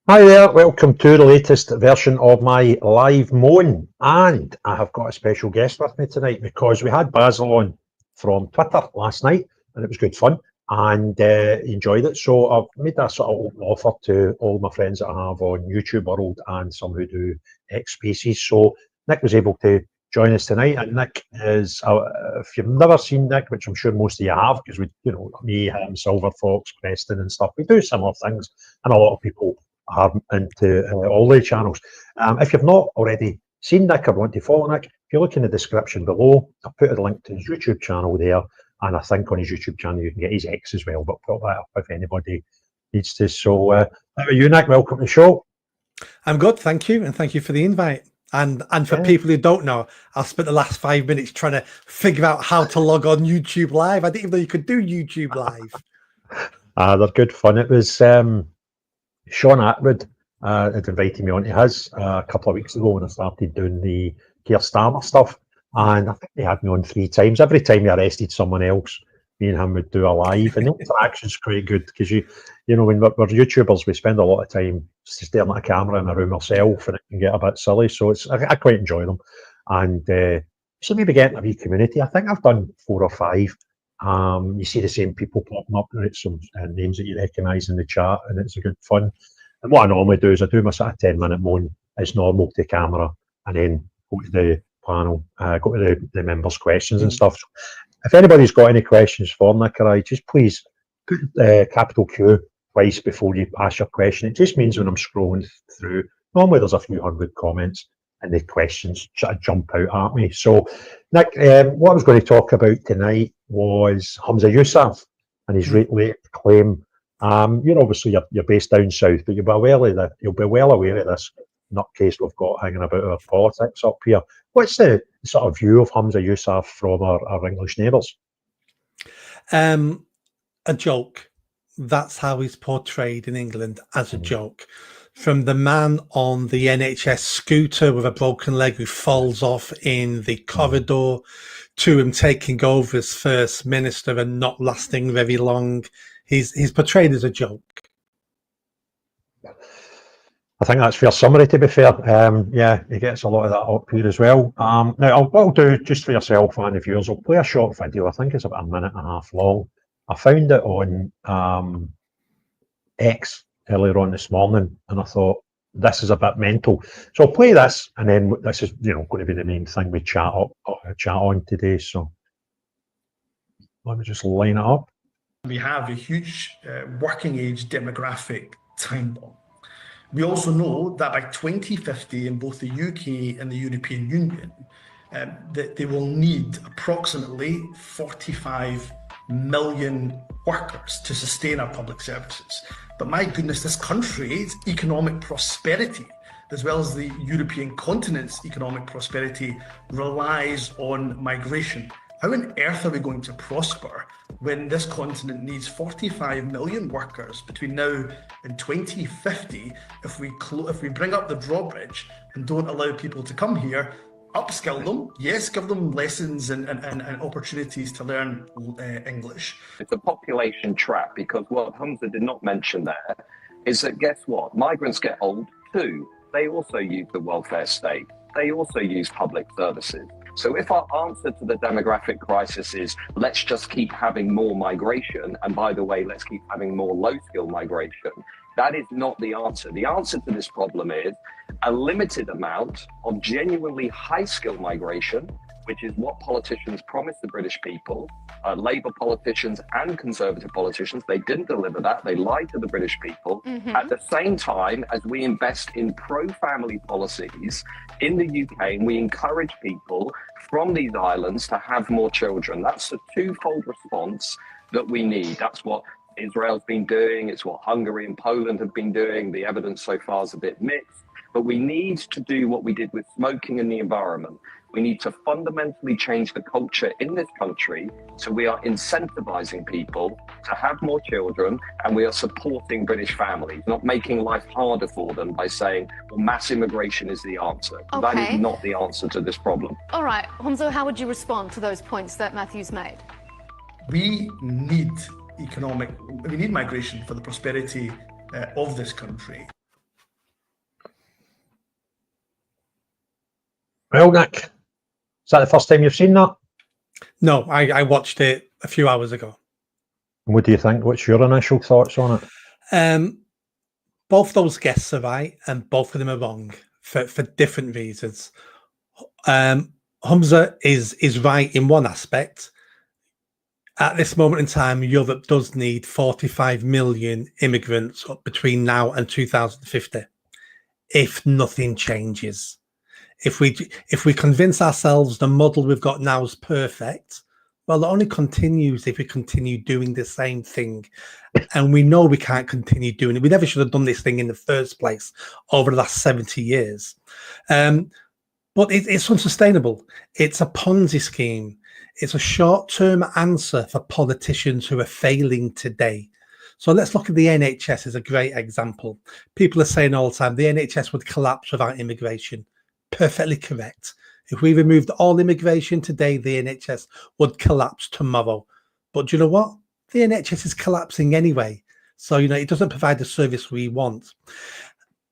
Hi there, welcome to the latest version of my live moan. And I have got a special guest with me tonight because we had Basil on from Twitter last night and it was good fun and enjoyed it. So I've made a sort of open offer to all my friends that I have on YouTube World and some who do X Spaces. So Nick was able to join us tonight. And Nick is, if you've never seen Nick, which I'm sure most of you have, because we, me, him, Silver Fox, Preston and stuff, we do similar things and a lot of people are into all the channels. If you've not already seen Nick or want to follow Nick, if you look in the description below, I've put a link to his YouTube channel there, and I think on his YouTube channel you can get his X as well, but put that up if anybody needs to. So, how are you, Nick? Welcome to the show. I'm good, thank you, and thank you for the invite. And for people who don't know, I've spent the last 5 minutes trying to figure out how to log on YouTube Live. I didn't even know you could do YouTube Live. They're good fun. It was Sean Atwood had invited me onto his a couple of weeks ago when I started doing the Keir Starmer stuff. And I think they had me on 3 times. Every time he arrested someone else, me and him would do a live. And the interaction's quite good because when we're YouTubers, we spend a lot of time staring at a camera in a room ourselves and it can get a bit silly. So I quite enjoy them. And so maybe getting a wee community. I think I've done 4 or 5. You see the same people popping up, and it's some names that you recognise in the chat, and it's a good fun. And what I normally do is I do my sort of 10-minute moan as normal to camera, and then go to the panel, go to the members' questions and stuff. So if anybody's got any questions for Nick or I, just please put capital Q twice before you ask your question. It just means when I'm scrolling through, normally there's a few hundred comments, and the questions sort of jump out at me. So, Nick, what I was going to talk about tonight was Humza Yousaf and his late claim. Obviously you're based down south, but you'll be well aware of this nutcase we've got hanging about our politics up here. What's the sort of view of Humza Yousaf from our English neighbours? A joke. That's how he's portrayed in England, as a joke. From the man on the NHS scooter with a broken leg who falls off in the corridor, to him taking over as First Minister and not lasting very long. He's portrayed as a joke. I think that's fair summary, to be fair. Yeah, he gets a lot of that up here as well. Now, what I'll do, just for yourself and the viewers, I'll play a short video. I think it's about 1.5 minutes long. I found it on X earlier on this morning, and I thought, this is a bit mental. So I'll play this, and then this is going to be the main thing we chat on today. So let me just line it up. We have a huge working age demographic time bomb. We also know that by 2050 in both the UK and the European Union, that they will need approximately 45 million workers to sustain our public services. But my goodness, this country's economic prosperity, as well as the European continent's economic prosperity, relies on migration. How on earth are we going to prosper when this continent needs 45 million workers between now and 2050 if we bring up the drawbridge and don't allow people to come here, upskill them, yes, give them lessons and opportunities to learn English. It's a population trap, because what Humza did not mention there is that, guess what? Migrants get old too. They also use the welfare state. They also use public services. So if our answer to the demographic crisis is, let's just keep having more migration, and by the way, let's keep having more low-skill migration, that is not the answer. The answer to this problem is a limited amount of genuinely high-skill migration, which is what politicians promised the British people, Labour politicians and Conservative politicians. They didn't deliver that. They lied to the British people. At the same time as we invest in pro-family policies in the UK, and we encourage people from these islands to have more children. That's a twofold response that we need. That's what Israel's been doing. It's what Hungary and Poland have been doing. The evidence so far is a bit mixed. But we need to do what we did with smoking and the environment. We need to fundamentally change the culture in this country, so we are incentivizing people to have more children, and we are supporting British families, not making life harder for them by saying, well, mass immigration is the answer. Okay. That is not the answer to this problem. All right, Humza, how would you respond to those points that Matthew's made? We need migration for the prosperity of this country. Well, Nick, is that the first time you've seen that? No, I watched it a few hours ago. What do you think? What's your initial thoughts on it? Both those guests are right, and both of them are wrong for different reasons. Humza is right in one aspect. At this moment in time, Europe does need 45 million immigrants between now and 2050, if nothing changes. If we convince ourselves the model we've got now is perfect, well, it only continues if we continue doing the same thing. And we know we can't continue doing it. We never should have done this thing in the first place over the last 70 years. But it's unsustainable. It's a Ponzi scheme. It's a short-term answer for politicians who are failing today. So let's look at the NHS as a great example. People are saying all the time, the NHS would collapse without immigration. Perfectly correct. If we removed all immigration today, the NHS would collapse tomorrow. But do you know what? The NHS is collapsing anyway. So, it doesn't provide the service we want.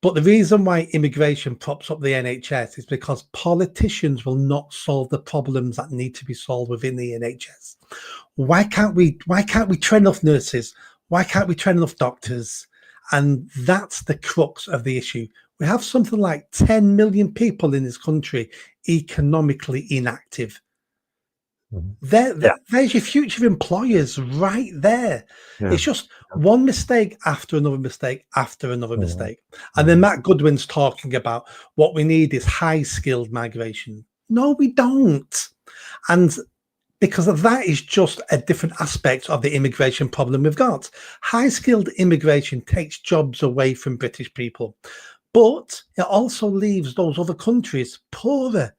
But the reason why immigration props up the NHS is because politicians will not solve the problems that need to be solved within the NHS. Why can't we train enough nurses? Why can't we train enough doctors? And that's the crux of the issue. We have something like 10 million people in this country economically inactive. There's your future employers right there. Yeah. It's just one mistake after another mistake after another mistake. And then Matt Goodwin's talking about what we need is high-skilled migration. No, we don't. And because of that is just a different aspect of the immigration problem we've got. High-skilled immigration takes jobs away from British people, but it also leaves those other countries poorer.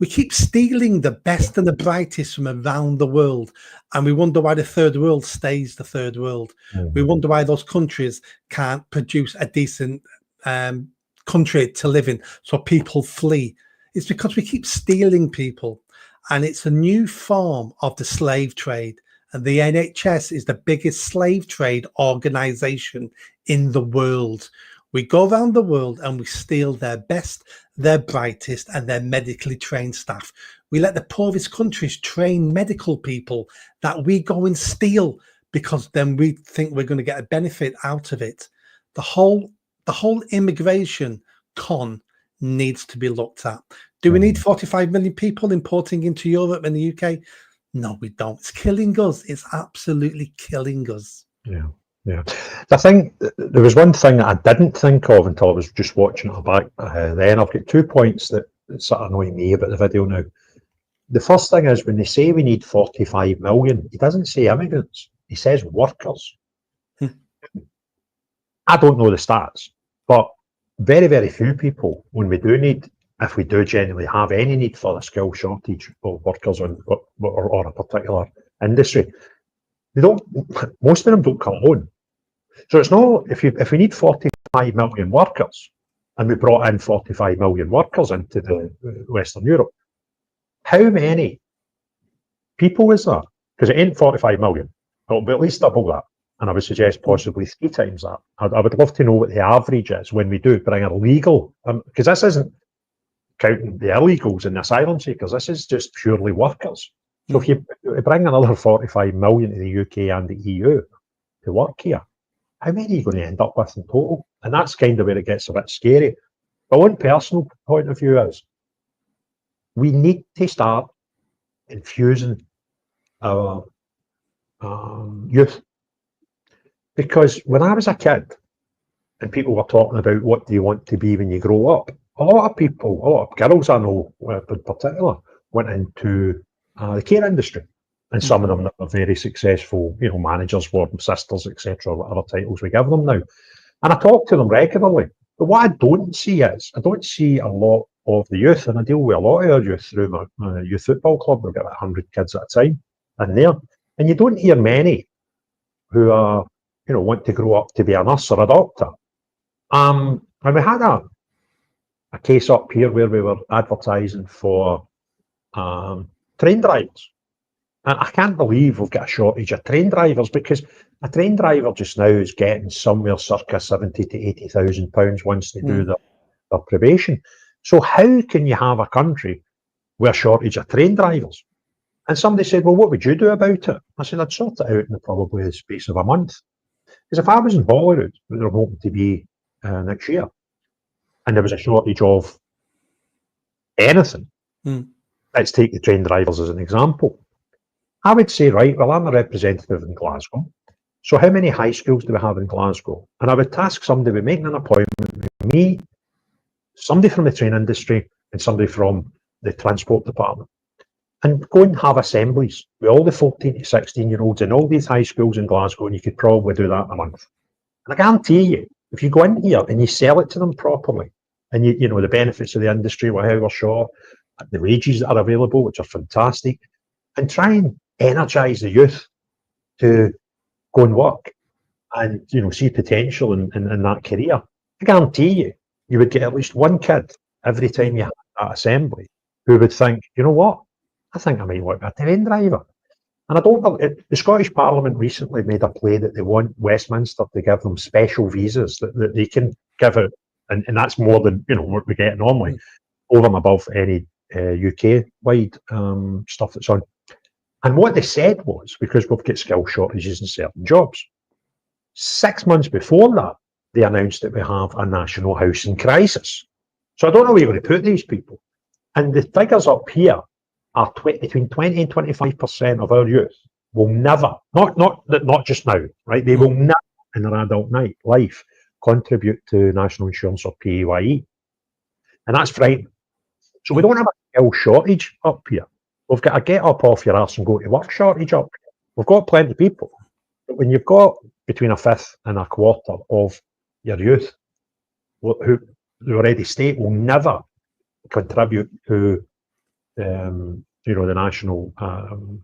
We keep stealing the best and the brightest from around the world, and we wonder why the third world stays the third world. We wonder why those countries can't produce a decent country to live in, so people flee. It's because we keep stealing people, and it's a new form of the slave trade. And the NHS is the biggest slave trade organization in the world. We go around the world and we steal their best, their brightest, and their medically trained staff. We let the poorest countries train medical people that we go and steal because then we think we're going to get a benefit out of it. The whole immigration con needs to be looked at. Do we need 45 million people importing into Europe and the UK? No, we don't. It's killing us. It's absolutely killing us. Yeah. I think there was one thing that I didn't think of until I was just watching it back then. I've got 2 points that sort of annoy me about the video now. The first thing is when they say we need 45 million, he doesn't say immigrants. He says workers. I don't know the stats, but very, very few people, when we do need, if we do genuinely have any need for a skill shortage of workers or a particular industry, most of them don't come alone. So it's not, if we need 45 million workers and we brought in 45 million workers into the Western Europe, how many people is that? Because it ain't 45 million. It'll be at least double that. And I would suggest possibly 3 times that. I would love to know what the average is when we do bring a legal, because this isn't counting the illegals in the asylum seekers, this is just purely workers. So if you bring another 45 million to the UK and the EU to work here, how many are you going to end up with in total? And that's kind of where it gets a bit scary. But one personal point of view is we need to start infusing our youth. Because when I was a kid and people were talking about what do you want to be when you grow up, a lot of girls I know in particular went into the care industry, and some of them are very successful, managers, ward sisters, etc., whatever titles we give them now. And I talk to them regularly. But what I don't see is, I don't see a lot of the youth, and I deal with a lot of our youth through my youth football club. We've got about 100 kids at a time in there. And you don't hear many who are, want to grow up to be a nurse or a doctor. And we had a case up here where we were advertising for train drivers. And I can't believe we've got a shortage of train drivers, because a train driver just now is getting somewhere circa £70,000 to £80,000 once they do their probation. So how can you have a country with a shortage of train drivers? And somebody said, well, what would you do about it? I said, I'd sort it out in probably the space of a month. Because if I was in Hollywood, where they're hoping to be next year, and there was a shortage of anything, let's take the train drivers as an example. I would say, right, well, I'm a representative in Glasgow. So how many high schools do we have in Glasgow? And I would task somebody with making an appointment with me, somebody from the train industry, and somebody from the transport department, and go and have assemblies with all the 14 to 16-year-olds in all these high schools in Glasgow, and you could probably do that in a month. And I guarantee you, if you go in here and you sell it to them properly, and you know the benefits of the industry, how we're sure, the wages that are available, which are fantastic, and try and energise the youth to go and work and see potential in that career, I guarantee you would get at least one kid every time you had that assembly who would think, you know what, I think I might want to be a train driver. And I don't know, the Scottish Parliament recently made a play that they want Westminster to give them special visas that they can give out, and that's more than what we get normally, over and above any UK-wide stuff that's on. And what they said was, because we've got skill shortages in certain jobs, 6 months before that, they announced that we have a national housing crisis. So I don't know where you're going to put these people. And the figures up here are between 20 and 25% of our youth will never, not just now, right? They will never in their adult life contribute to national insurance or PAYE. And that's frightening. So we don't have a skill shortage up here. We've got a get up off your arse and go to work shortage up here. We've got plenty of people. But when you've got between a fifth and a quarter of your youth who already state will never contribute to the national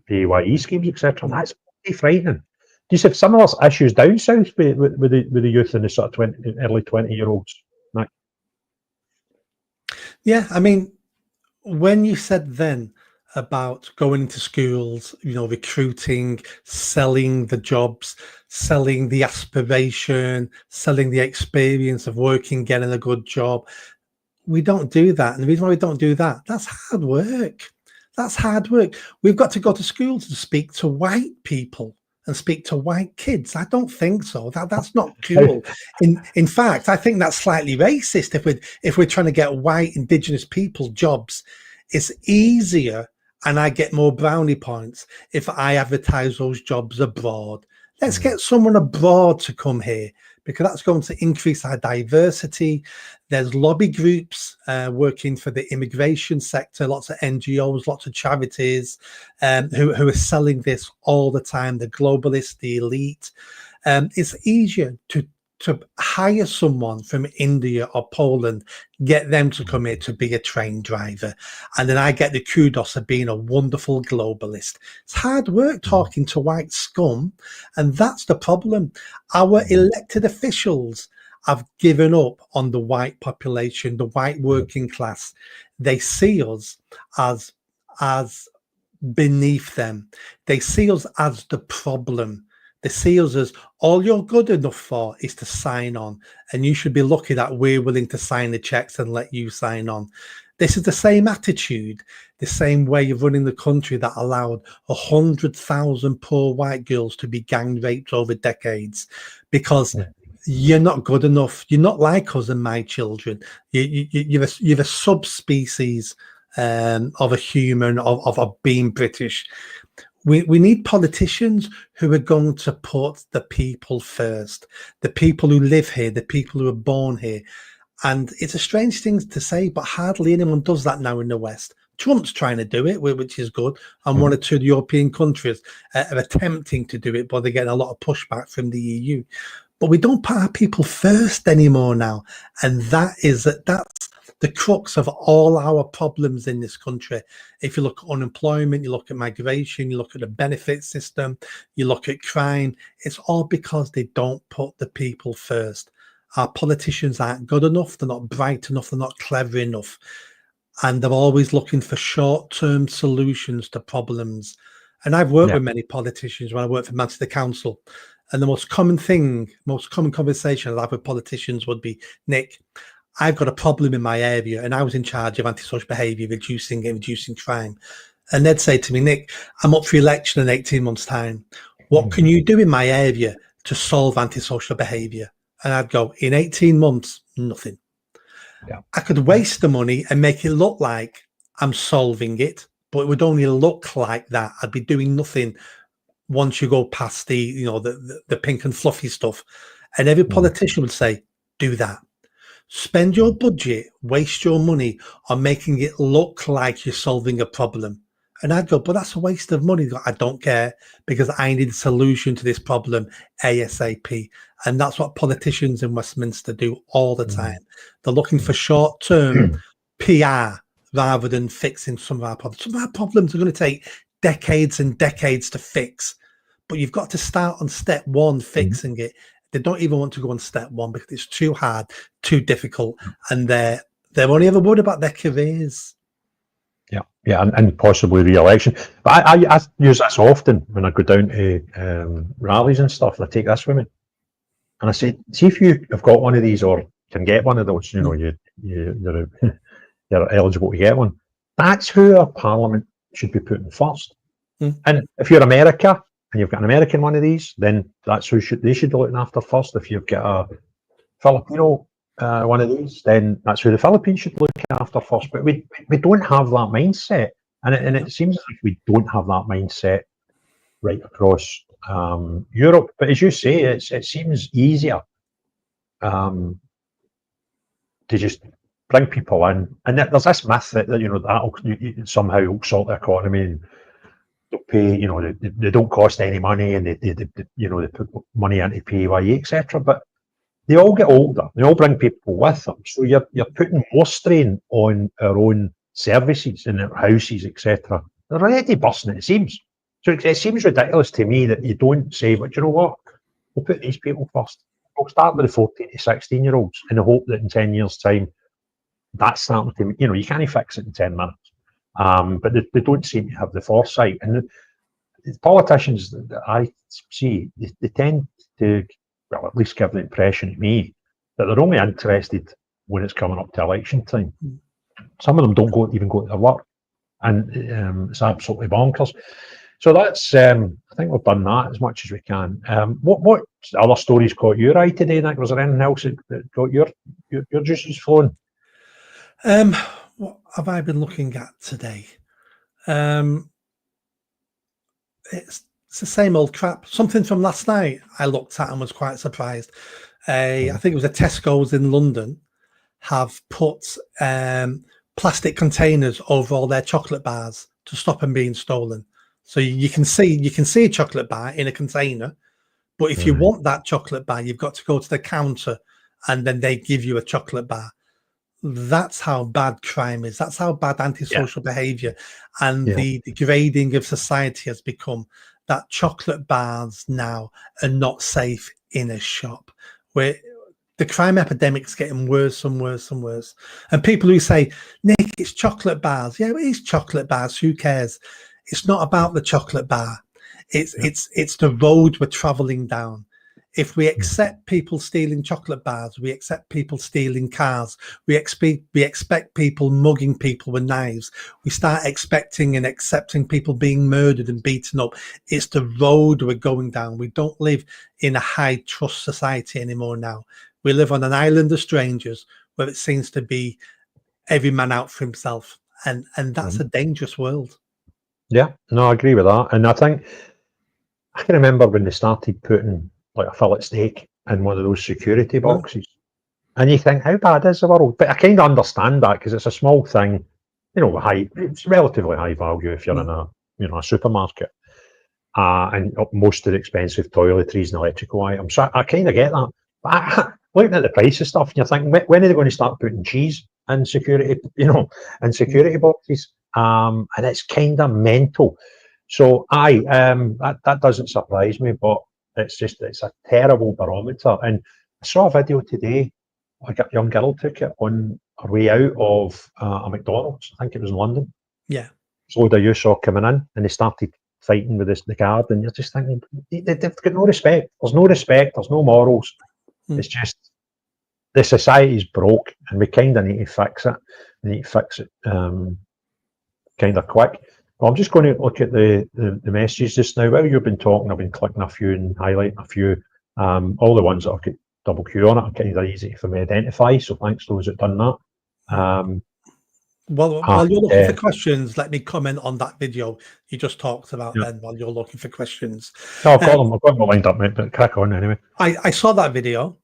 PAYE schemes, etc. That's pretty frightening. Do you see similar issues down south with the youth and the sort of early 20-year-olds? Yeah, I mean, when you said then about going into schools, recruiting, selling the jobs, selling the aspiration, selling the experience of working, getting a good job, we don't do that. And the reason why we don't do that, that's hard work. That's hard work. We've got to go to schools to speak to white people and speak to white kids. I don't think so. That's not cool. In fact, I think that's slightly racist. If we're trying to get white indigenous people jobs, it's easier and I get more brownie points if I advertise those jobs abroad. Let's get someone abroad to come here, because that's going to increase our diversity. There's lobby groups working for the immigration sector, lots of NGOs, lots of charities who are selling this all the time, the globalists, the elite. It's easier to hire someone from India or Poland, get them to come here to be a train driver, and then I get the kudos of being a wonderful globalist. It's hard work talking to white scum, and that's the problem. Our elected officials have given up on the white population, the white working class. They see us as beneath them. They see us as the problem. They see us as all you're good enough for is to sign on, and you should be lucky that we're willing to sign the checks and let you sign on. This is the same attitude, the same way of running the country that allowed 100,000 poor white girls to be gang raped over decades, because you're not good enough. You're not like us and my children. You're a subspecies of a human, of being British. We need politicians who are going to put the people first, the people who live here, the people who are born here. And it's a strange thing to say, but hardly anyone does that now in the West. Trump's trying to do it, which is good. And one or two European countries are attempting to do it, but they're getting a lot of pushback from the EU. But we don't put our people first anymore now. And that's the crux of all our problems in this country. If you look at unemployment, you look at migration, you look at the benefit system, you look at crime, it's all because they don't put the people first. Our politicians aren't good enough, they're not bright enough, they're not clever enough, and they're always looking for short-term solutions to problems. And I've worked with many politicians when I worked for Manchester Council, and the most common conversation I'd have with politicians would be, Nick, I've got a problem in my area, and I was in charge of antisocial behaviour, reducing crime. And they'd say to me, Nick, I'm up for election in 18 months' time. What can you do in my area to solve antisocial behaviour? And I'd go, in 18 months, nothing. Yeah. I could waste the money and make it look like I'm solving it, but it would only look like that. I'd be doing nothing once you go past the, you know, the pink and fluffy stuff. And every politician would say, do that. Spend your budget, waste your money on making it look like you're solving a problem. And I'd go, but that's a waste of money. I don't care, because I need a solution to this problem ASAP. And that's what politicians in Westminster do all the time. They're looking for short-term PR rather than fixing some of our problems. Some of our problems are going to take decades and decades to fix, but you've got to start on step one, fixing it. They don't even want to go on step one because it's too hard, too difficult, and they're only ever worried about their careers. Yeah, and possibly re-election. But I use this often when I go down to rallies and stuff. I take this with me, and I say, see if you have got one of these or can get one of those. You know, you're eligible to get one. That's who our parliament should be putting first. And if you're America and you've got an American one of these, then that's who they should be looking after first. If you've got a Filipino one of these, then that's who the Philippines should look after first. But we don't have that mindset, and it seems like we don't have that mindset right across Europe. But as you say, it seems easier to just bring people in, and there's this myth that you know that'll somehow sort the economy, and they'll pay, you know, they don't cost any money, and they you know, they put money into PAYE, etc. But they all get older. They all bring people with them. So you're putting more strain on our own services and our houses, etc. They're already busting, it seems. So it seems ridiculous to me that you don't say, but you know what? We'll put these people first. We'll start with the 14 to 16-year-olds in the hope that in 10 years' time, that's starting to, you know, you can't fix it in 10 minutes. But they don't seem to have the foresight. And the politicians that I see, they tend to, well, at least give the impression to me that they're only interested when it's coming up to election time. Some of them don't even go to their work, and it's absolutely bonkers. So that's, I think we've done that as much as we can. What other stories caught your eye today, Nick? Was there anything else that got your juices flowing? What have I been looking at today? It's the same old crap. Something from last night I looked at and was quite surprised. I think it was a Tesco's in London have put plastic containers over all their chocolate bars to stop them being stolen. So you can see a chocolate bar in a container, but if you want that chocolate bar, you've got to go to the counter and then they give you a chocolate bar. That's how bad crime is. That's how bad antisocial behaviour and the degrading of society has become. That chocolate bars now are not safe in a shop. Where the crime epidemic's getting worse and worse and worse. And people who say, Nick, it's chocolate bars. Yeah, it is chocolate bars. Who cares? It's not about the chocolate bar. It's the road we're travelling down. If we accept people stealing chocolate bars, we accept people stealing cars, we expect people mugging people with knives, we start expecting and accepting people being murdered and beaten up. It's the road we're going down. We don't live in a high trust society anymore now. We live on an island of strangers where it seems to be every man out for himself. And that's a dangerous world. Yeah, no, I agree with that. And I think, I can remember when they started putting like a fillet steak in one of those security boxes. And you think, how bad is the world? But I kind of understand that because it's a small thing, you know, it's relatively high value if you're in a supermarket. And most of the expensive toiletries and electrical items. So I kind of get that. But looking at the price of stuff, you're thinking, when are they going to start putting cheese in security, in security boxes? And it's kind of mental. So that doesn't surprise me, but it's a terrible barometer. And I saw a video today, like a young girl took it on her way out of a McDonald's. I think it was in London. Yeah. So you saw coming in and they started fighting with the guard, and you're just thinking, they've got no respect. There's no respect, there's no morals. It's just the society's broke, and we kind of need to fix it. We need to fix it kind of quick. Well, I'm just going to look at the messages just now. While you've been talking, I've been clicking a few and highlighting a few. All the ones that I've got double Q on it are kind of easy for me to identify. So thanks to those that done that. While you're looking for questions, let me comment on that video you just talked about. Then, while you're looking for questions, no, I've got them. I've got them lined up, mate. But crack on anyway. I saw that video,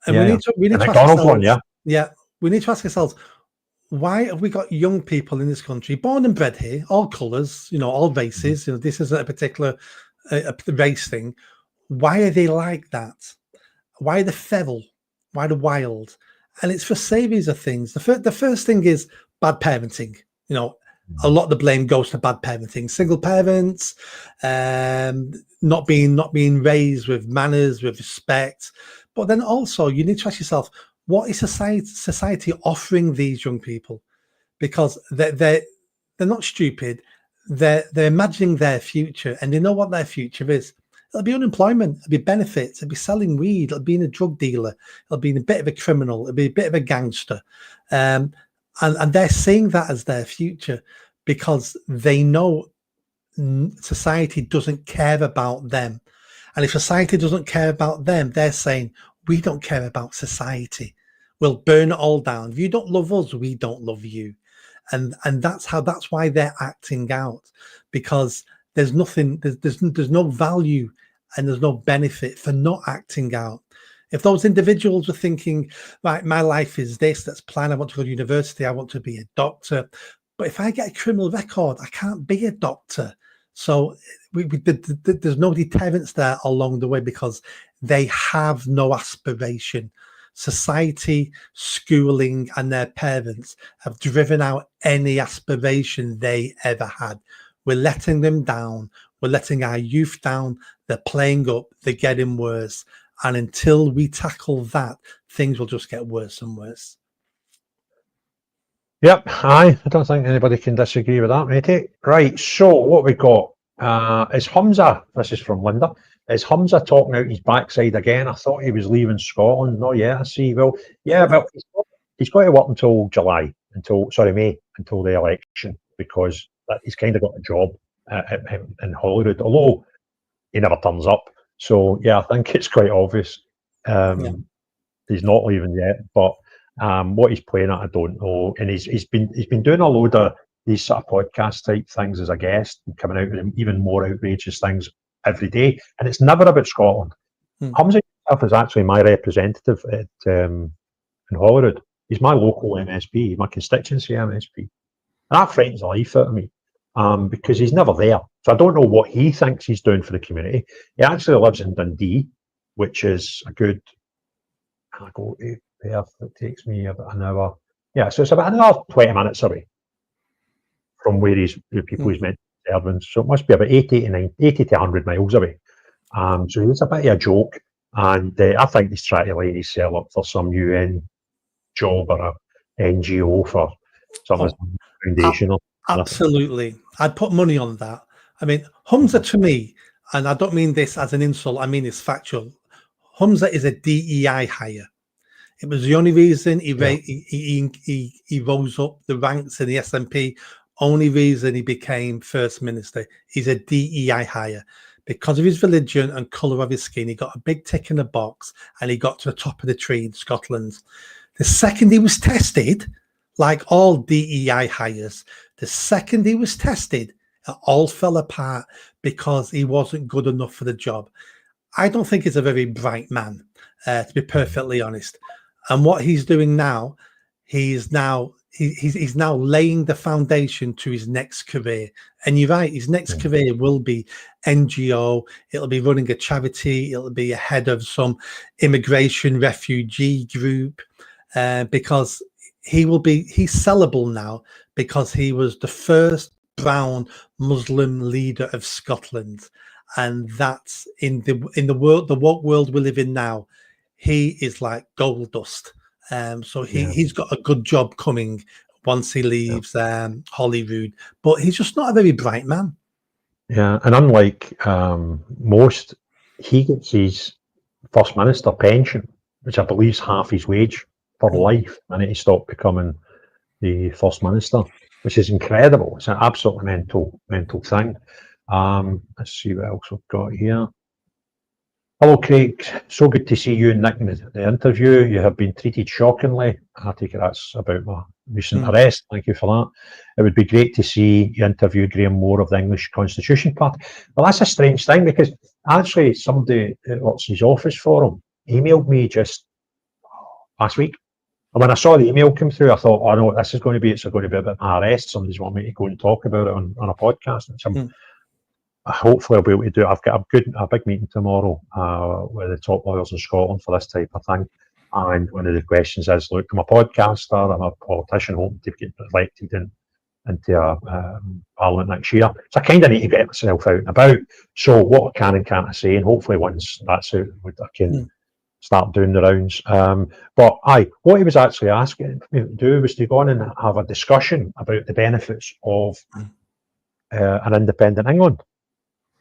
and we need to ask McDonald's ourselves, one, we need to ask ourselves, why have we got young people in this country, born and bred here, all colours, all races? This isn't a particular race thing. Why are they like that? Why are they feral? Why are they wild? And it's for series of things. The first thing is bad parenting. A lot of the blame goes to bad parenting. Single parents, not being raised with manners, with respect. But then also you need to ask yourself, what is society offering these young people? Because they're not stupid. They're imagining their future, and they know what their future is. It'll be unemployment, it'll be benefits, it'll be selling weed, it'll be being a drug dealer, it'll be a bit of a criminal, it'll be a bit of a gangster. And they're seeing that as their future because they know society doesn't care about them. And if society doesn't care about them, they're saying, we don't care about society. We'll burn it all down. If you don't love us, we don't love you. And that's why they're acting out, because there's nothing, there's no value and there's no benefit for not acting out. If those individuals were thinking, right, my life is this, that's planned, I want to go to university, I want to be a doctor, but if I get a criminal record, I can't be a doctor. So there's no deterrence there along the way because they have no aspiration. Society, schooling, and their parents have driven out any aspiration they ever had. We're letting them down. We're letting our youth down. They're playing up. They're getting worse. And until we tackle that, things will just get worse and worse. Yep, I don't think anybody can disagree with that, matey. Right, so what we got is Humza. This is from Linda. Is Humza talking out his backside again? I thought he was leaving Scotland. No, yeah, I see. Well, yeah, but he's got to work until May, until the election, because he's kind of got a job in Holyrood, although he never turns up. So yeah, I think it's quite obvious. He's not leaving yet, but what he's playing at, I don't know. And he's been doing a load of these sort of podcast type things as a guest and coming out with even more outrageous things every day, and it's never about Scotland. Humza himself is actually my representative at in Holyrood. He's my local MSP, my constituency MSP, and that frightens the life out of me because he's never there. So I don't know what he thinks he's doing for the community. He actually lives in Dundee, which is a good. I go to Perth. It takes me about an hour. Yeah, so it's about another 20 minutes away from where the people he's meant to serve. So it must be about 80 to 100 miles away. So it's a bit of a joke, and I think he's trying to line himself up for some UN job or a NGO for some foundation. Absolutely, I'd put money on that. I mean, Humza to me, and I don't mean this as an insult, I mean it's factual. Humza is a DEI hire. It was the only reason he rose up the ranks in the SNP. Only reason he became First Minister. He's a DEI hire. Because of his religion and colour of his skin, he got a big tick in the box and he got to the top of the tree in Scotland. The second he was tested, like all DEI hires, the second he was tested, it all fell apart because he wasn't good enough for the job. I don't think he's a very bright man, to be perfectly honest. And what he's doing now, he's now laying the foundation to his next career. And you're right, his next career will be NGO. It'll be running a charity. It'll be a head of some immigration refugee group, because he's sellable now because he was the first brown Muslim leader of Scotland. And that's in the woke world we live in now. He is like gold dust. So he's got a good job coming once he leaves Holyrood, but he's just not a very bright man. Yeah, and unlike most, he gets his First Minister pension which I believe is half his wage for life, and he stopped becoming the First Minister, which is incredible. It's an absolutely mental thing. Let's see what else we've got here. Hello, Craig. So good to see you and Nick in the interview. You have been treated shockingly. I take it that's about my recent arrest. Thank you for that. It would be great to see you interview Graham Moore of the English Constitution Party. Well, that's a strange thing, because actually somebody that works in his office for him emailed me just last week. And when I saw the email come through, I thought, oh, I know what this is going to be. It's going to be about my arrest. Somebody's wanting me to go and talk about it on a podcast. Which hopefully I'll be able to do. I've got a big meeting tomorrow with the top lawyers in Scotland for this type of thing. And one of the questions is, look, I'm a podcaster, I'm a politician hoping to get elected into Parliament next year. So I kind of need to get myself out and about. So what can and can't I say? And hopefully once that's out, I can start doing the rounds. But what he was actually asking me to do was to go on and have a discussion about the benefits of an independent England.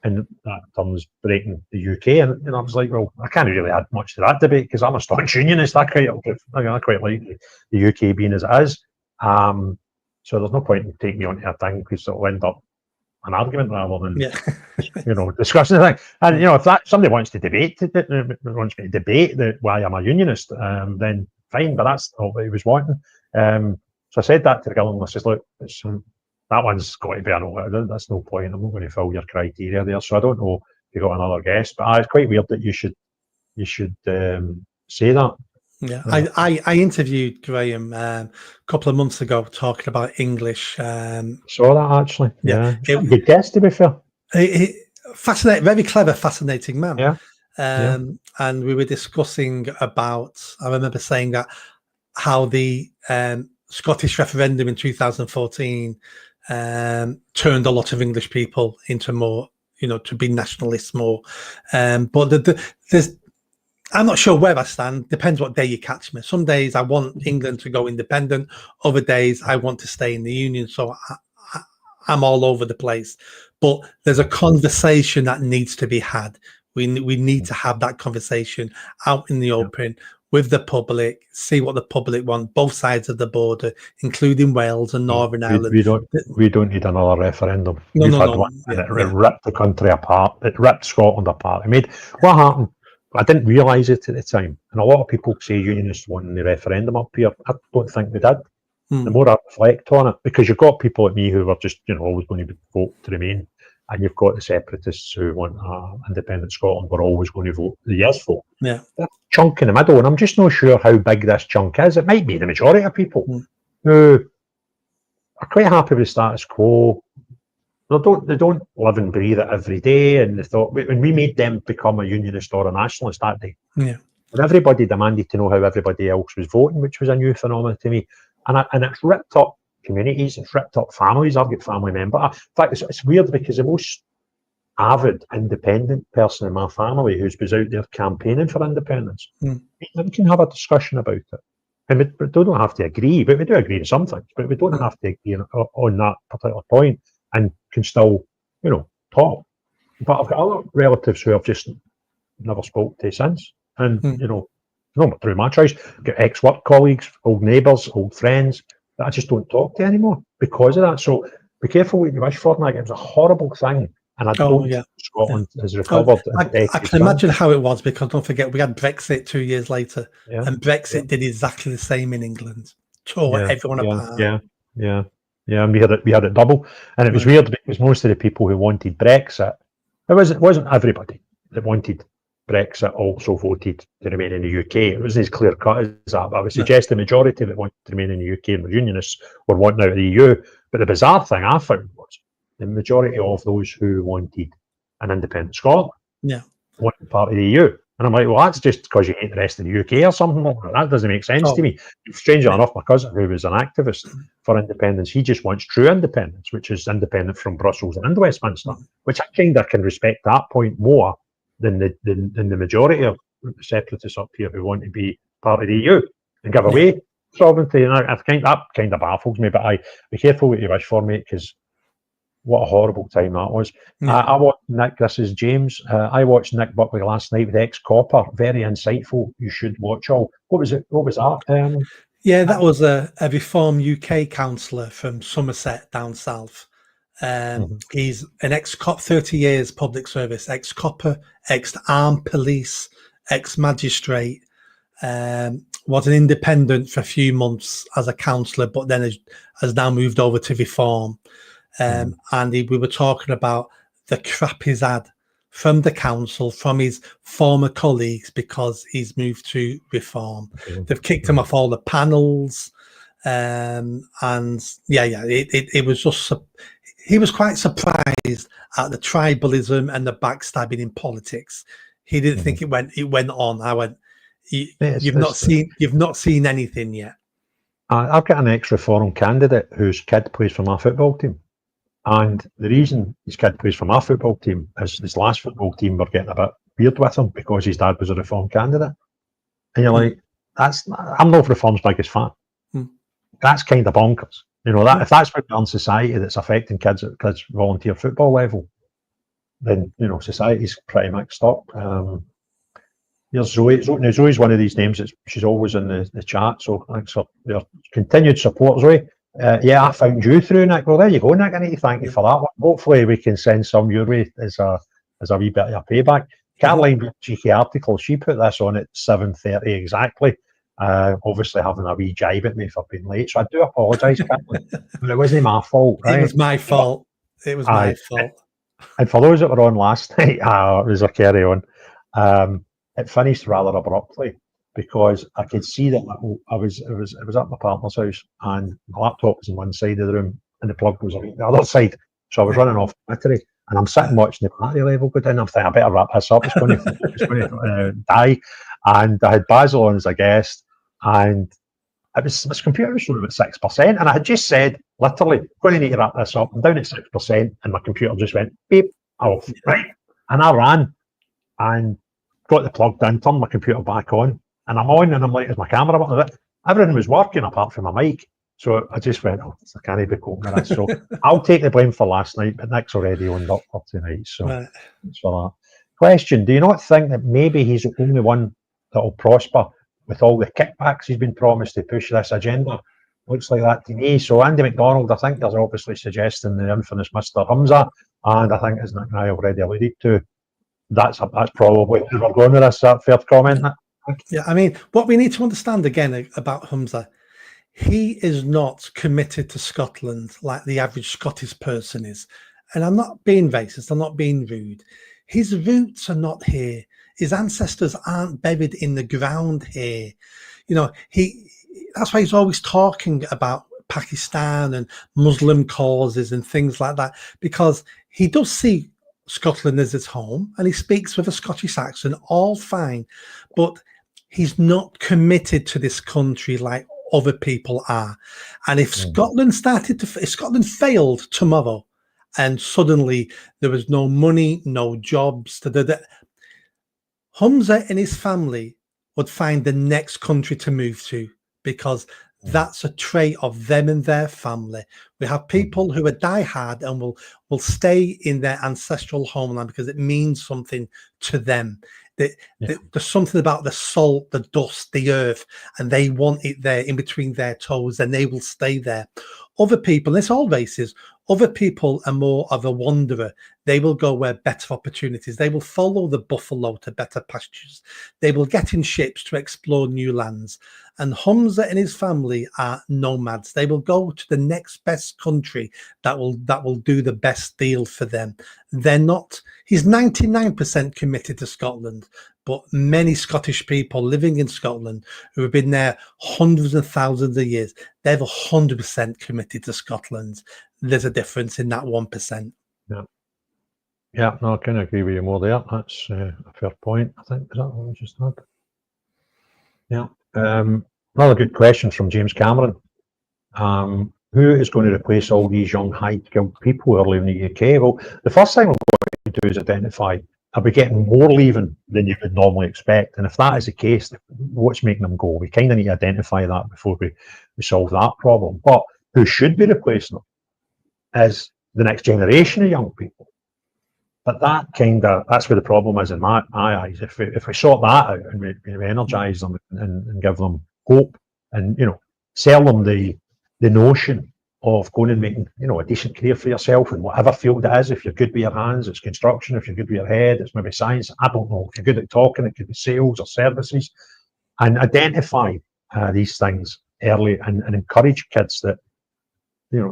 And that terms breaking the UK, and I was like, well, I can't really add much to that debate because I'm a staunch unionist. I quite like the UK being as it is. So there's no point in taking me onto a thing because it'll end up an argument rather than discussing the thing. And if that somebody wants to debate wants me to debate why I'm a unionist, then fine. But that's not what he was wanting. So I said that to the girl, and I says, look, that one's got to be a no. That's no point. I'm not going to fill your criteria there. So I don't know if you got another guest, but it's quite weird that you should say that. Yeah, I interviewed Graham a couple of months ago talking about English. Saw that actually. Yeah, good guest to be fair. Fascinating, very clever, fascinating man. Yeah. And we were discussing about. I remember saying that how the Scottish referendum in 2014 turned a lot of English people into more, to be nationalists more. But there's, I'm not sure where I stand. Depends what day you catch me. Some days I want England to go independent. Other days I want to stay in the Union. So I'm all over the place. But there's a conversation that needs to be had. We need to have that conversation out in the open with the public, see what the public want, both sides of the border, including Wales and Northern Ireland. We don't need another referendum. We've had one, and it ripped the country apart. It ripped Scotland apart. What happened? I didn't realise it at the time, and a lot of people say Unionists won the referendum up here. I don't think they did. The more I reflect on it, because you've got people like me who are just always going to vote to remain, and you've got the separatists who want independent Scotland. We're always going to vote the yes vote. Yeah, that chunk in the middle, and I'm just not sure how big this chunk is. It might be the majority of people who are quite happy with the status quo. They don't live and breathe it every day. And they thought when we made them become a unionist or a nationalist that day, and everybody demanded to know how everybody else was voting, which was a new phenomenon to me. And it's ripped up communities, it's ripped up families. I've got family members. In fact, it's weird because the most avid independent person in my family who's was out there campaigning for independence, we can have a discussion about it. And we don't have to agree, but we do agree on some things, but we don't have to agree on that particular point and can still, talk. But I've got other relatives who I've just never spoke to since. And, not through my choice. I've got ex-work colleagues, old neighbours, old friends that I just don't talk to anymore because of that. So be careful what you wish for, Mike. It was a horrible thing. And I don't think Scotland has recovered. I can imagine how it was, because don't forget, we had Brexit 2 years later. And Brexit did exactly the same in England. Tore everyone apart. Yeah, and we had it double. And it was weird because most of the people who wanted Brexit, it wasn't everybody that wanted Brexit also voted to remain in the UK. It wasn't as clear cut as that, but I would suggest the majority that wanted to remain in the UK and were unionists were wanting out of the EU. But the bizarre thing I found was the majority of those who wanted an independent Scotland wanted part of the EU. And I'm like, well, that's just because you hate the rest of the UK or something like that. That doesn't make sense to me. Strangely enough, my cousin, who was an activist for independence, he just wants true independence, which is independent from Brussels and Westminster, which I kind of can respect that point more than the majority of separatists up here who want to be part of the EU and give away sovereignty. And that kind of baffles me, but be careful what you wish for, mate, because what a horrible time that was. I watched Nick, this is James, I watched Nick Buckley last night with ex-copper, very insightful, you should watch all. What was that? Yeah, that was a Reform UK councillor from Somerset down south. He's an ex-cop, 30 years public service, ex-copper, ex-armed police, ex-magistrate, was an independent for a few months as a councillor, but then has now moved over to Reform. And we were talking about the crap he's had from the council, from his former colleagues, because he's moved to Reform. They've kicked him off all the panels. It was just, he was quite surprised at the tribalism and the backstabbing in politics. He didn't think it went on. I went, you've not seen anything yet. I've got an ex-Reform candidate whose kid plays for my football team. And the reason his kid plays for my football team is his last football team were getting a bit weird with him because his dad was a Reform candidate. And you're like, I'm not Reform's biggest fan. That's kind of bonkers. You know, that if that's what on society that's affecting kids at kids volunteer football level, then, you know, society's pretty mixed up. There's Zoe. Now, Zoe's one of these names that she's always in the chat, so thanks for your continued support, Zoe. Yeah, I found you through, Nick. Well, there you go, Nick. I need to thank you for that one. Hopefully we can send some your way as a wee bit of a payback. Caroline, with cheeky article, she put this on at 7:30 exactly. Obviously having a wee jibe at me for being late, so I do apologise, Caroline. But it wasn't my fault, right? It was my fault. It was my fault. And for those that were on last night, it was a carry on. It finished rather abruptly, because I could see that I was at my partner's house and my laptop was on one side of the room and the plug was on the other side. So I was running off battery and I'm sitting watching the battery level go down. I'm thinking, I better wrap this up. It's going to die. And I had Basil on as a guest, and my computer was showing about 6%. And I had just said, literally, going to need to wrap this up. I'm down at 6%, and my computer just went beep off. Right, and I ran and got the plug in, turned my computer back on. And I'm on, and I'm like, is my camera button? Everything was working apart from my mic. So I just went, I can't be coping with this. So I'll take the blame for last night, but Nick's already owned up for tonight. So thanks for that. Question, do you not think that maybe he's the only one that will prosper with all the kickbacks he's been promised to push this agenda? Looks like that to me. So Andy McDonald, I think, is obviously suggesting the infamous Mr. Humza. And I think, as Nick and I already alluded to, that's probably where we're going with this. That fair comment? Yeah, I mean, what we need to understand again about Humza, he is not committed to Scotland like the average Scottish person is. And I'm not being racist, I'm not being rude. His roots are not here. His ancestors aren't buried in the ground here. You know, that's why he's always talking about Pakistan and Muslim causes and things like that, because he does see Scotland as his home and he speaks with a Scottish accent, all fine. But he's not committed to this country like other people are. And if Scotland if Scotland failed tomorrow and suddenly there was no money, no jobs, Humza and his family would find the next country to move to, because that's a trait of them and their family. We have people who are diehard and will stay in their ancestral homeland because it means something to them. There's something about the salt, the dust, the earth, and they want it there in between their toes, and they will stay there. Other people, and it's all races, other people are more of a wanderer. They will go where better opportunities. They will follow the buffalo to better pastures. They will get in ships to explore new lands. And Humza and his family are nomads. They will go to the next best country that will do the best deal for them. They're not. He's 99% committed to Scotland, but many Scottish people living in Scotland who have been there hundreds of thousands of years, they're 100% committed to Scotland. There's a difference in that 1%. Yeah, no, I can agree with you more there. That's a fair point, I think. Is that what we just had? Yeah. Another good question from James Cameron. Who is going to replace all these young, high-skilled people who are leaving the UK? Well, the first thing we're going to do is identify, are we getting more leaving than you would normally expect? And if that is the case, what's making them go? We kind of need to identify that before we solve that problem. But who should be replacing them is the next generation of young people. But that's where the problem is in my eyes. If we sort that out and we energise them and give them hope and, sell them the notion of going and making, a decent career for yourself in whatever field it is. If you're good with your hands, it's construction. If you're good with your head, it's maybe science. I don't know. If you're good at talking, it could be sales or services. And identify these things early and encourage kids that,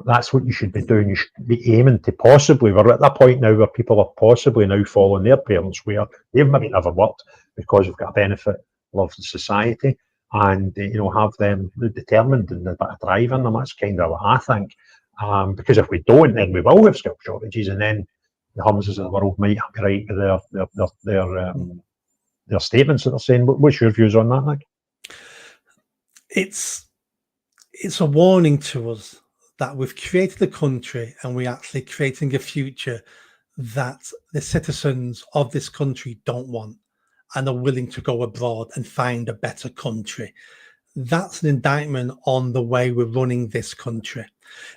that's what you should be doing. You should be aiming to possibly, we're at that point now where people are possibly now following their parents where they've maybe never worked because we've got a benefit of the society and, have them determined and a bit of drive in them. That's kind of what I think. Because if we don't, then we will have skill shortages and then the Humzas of the world might be right with their statements that they're saying. What's your views on that, Nick? It's a warning to us that we've created a country and we're actually creating a future that the citizens of this country don't want and are willing to go abroad and find a better country. That's an indictment on the way we're running this country.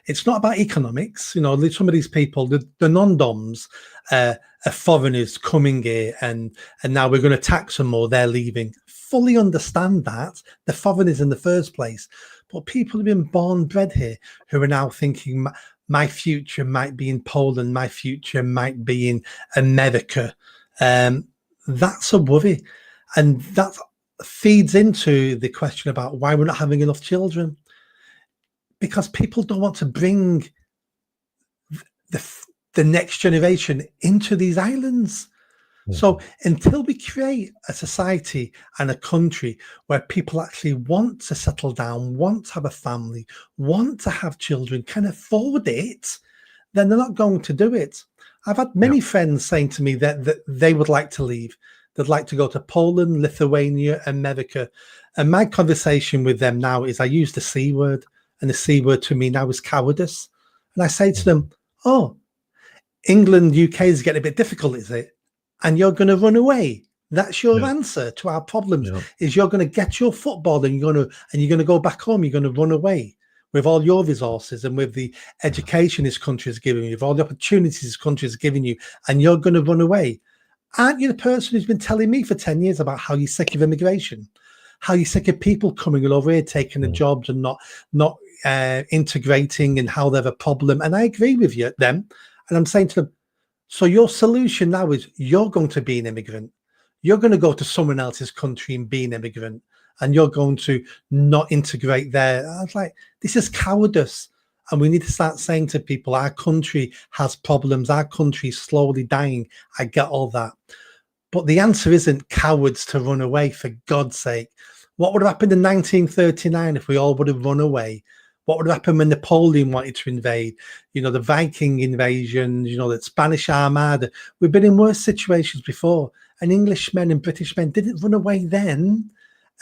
It's not about economics. Some of these people, the non-doms, are foreigners coming here and now we're going to tax them more, they're leaving. Fully understand that. The foreigners in the first place. But people have been born, bred here, who are now thinking, my future might be in Poland, my future might be in America. That's a worry. And that feeds into the question about why we're not having enough children. Because people don't want to bring the next generation into these islands. So until we create a society and a country where people actually want to settle down, want to have a family, want to have children, can afford it, then they're not going to do it. I've had many friends saying to me that they would like to leave. They'd like to go to Poland, Lithuania, America. And my conversation with them now is I use the C word, and the C word to me now is cowardice. And I say to them, England, UK is getting a bit difficult, is it? And you're going to run away. That's your answer to our problems. Is you're going to get your football and you're going to go back home. You're going to run away with all your resources and with the education this country is giving you, with all the opportunities this country is giving you, and you're going to run away. Aren't you the person who's been telling me for 10 years about how you're sick of immigration, how you're sick of people coming over here taking the jobs and not integrating, and how they're a problem? And I agree with them. And I'm saying to them, so your solution now is you're going to be an immigrant. You're going to go to someone else's country and be an immigrant, and you're going to not integrate there. I was like, this is cowardice. And we need to start saying to people, our country has problems. Our country is slowly dying. I get all that. But the answer isn't cowards to run away, for God's sake. What would have happened in 1939 if we all would have run away? What would happen when Napoleon wanted to invade? The Viking invasion, the Spanish Armada. We've been in worse situations before. And Englishmen and British men didn't run away then.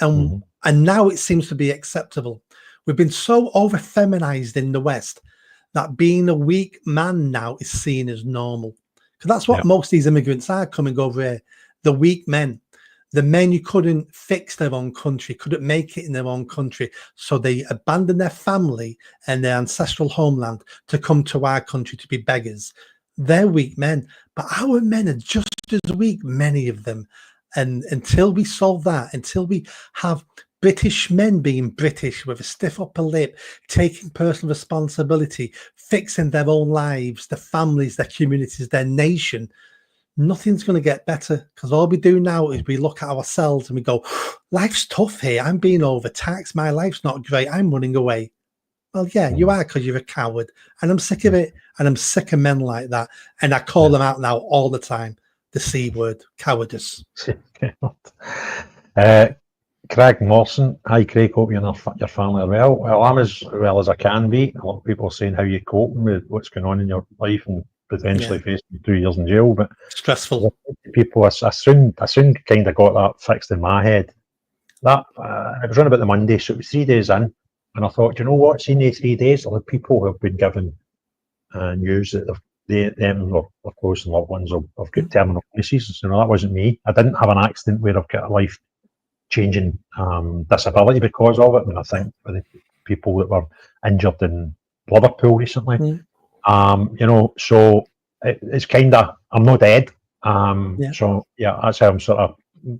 And now it seems to be acceptable. We've been so over-feminized in the West that being a weak man now is seen as normal. Because that's what most of these immigrants are coming over here. The weak men. The men who couldn't fix their own country, couldn't make it in their own country. So they abandoned their family and their ancestral homeland to come to our country to be beggars. They're weak men. But our men are just as weak, many of them. And until we solve that, until we have British men being British with a stiff upper lip, taking personal responsibility, fixing their own lives, their families, their communities, their nation, nothing's going to get better. Because all we do now is we look at ourselves and we go, life's tough here. I'm being overtaxed. My life's not great. I'm running away. Well, yeah, you are, because you're a coward. And I'm sick of it. And I'm sick of men like that. And I call them out now all the time. The C word, cowardice. Craig Mawson. Hi, Craig. Hope you and your family are well. Well, I'm as well as I can be. A lot of people are saying how you coping with what's going on in your life and potentially facing 2 years in jail. But stressful. People, I soon kind of got that fixed in my head. That it was around about the Monday, so it was 3 days in, and I thought, you know what? Seen these 3 days, there are people who have been given news that them or their close and loved ones have got terminal illnesses. That wasn't me. I didn't have an accident where I've got a life-changing disability because of it. I think for the people that were injured in Liverpool recently, You know, so it's kind of, I'm not dead. Yeah. So yeah, that's how I'm sort of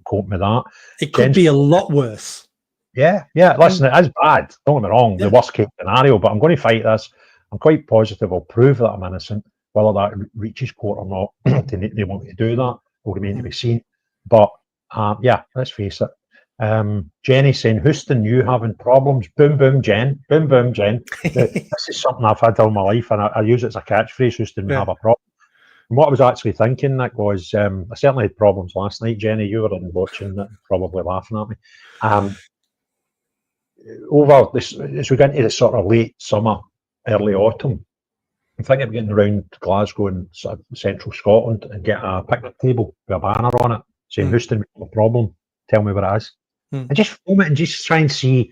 coping with that. It could be a lot worse. Yeah, listen, it is bad. Don't get me wrong, the Yeah. worst case scenario, but I'm going to fight this. I'm quite positive I'll prove that I'm innocent. Whether that reaches court or not, they want to do that will remain to be seen. But yeah, let's face it. Jenny saying, Houston, you having problems? Boom, boom, Jen. Boom, boom, Jen. This is something I've had all my life, and I use it as a catchphrase. Houston, we have a problem. And what I was actually thinking, Nick, was I certainly had problems last night. Jenny, you were in watching it, probably laughing at me. Over this, as we get into the sort of late summer, early autumn, I'm thinking of getting around Glasgow and sort of central Scotland and get a picnic table with a banner on it saying, Houston, we have a problem, tell me what it is. And just film it and just try and see,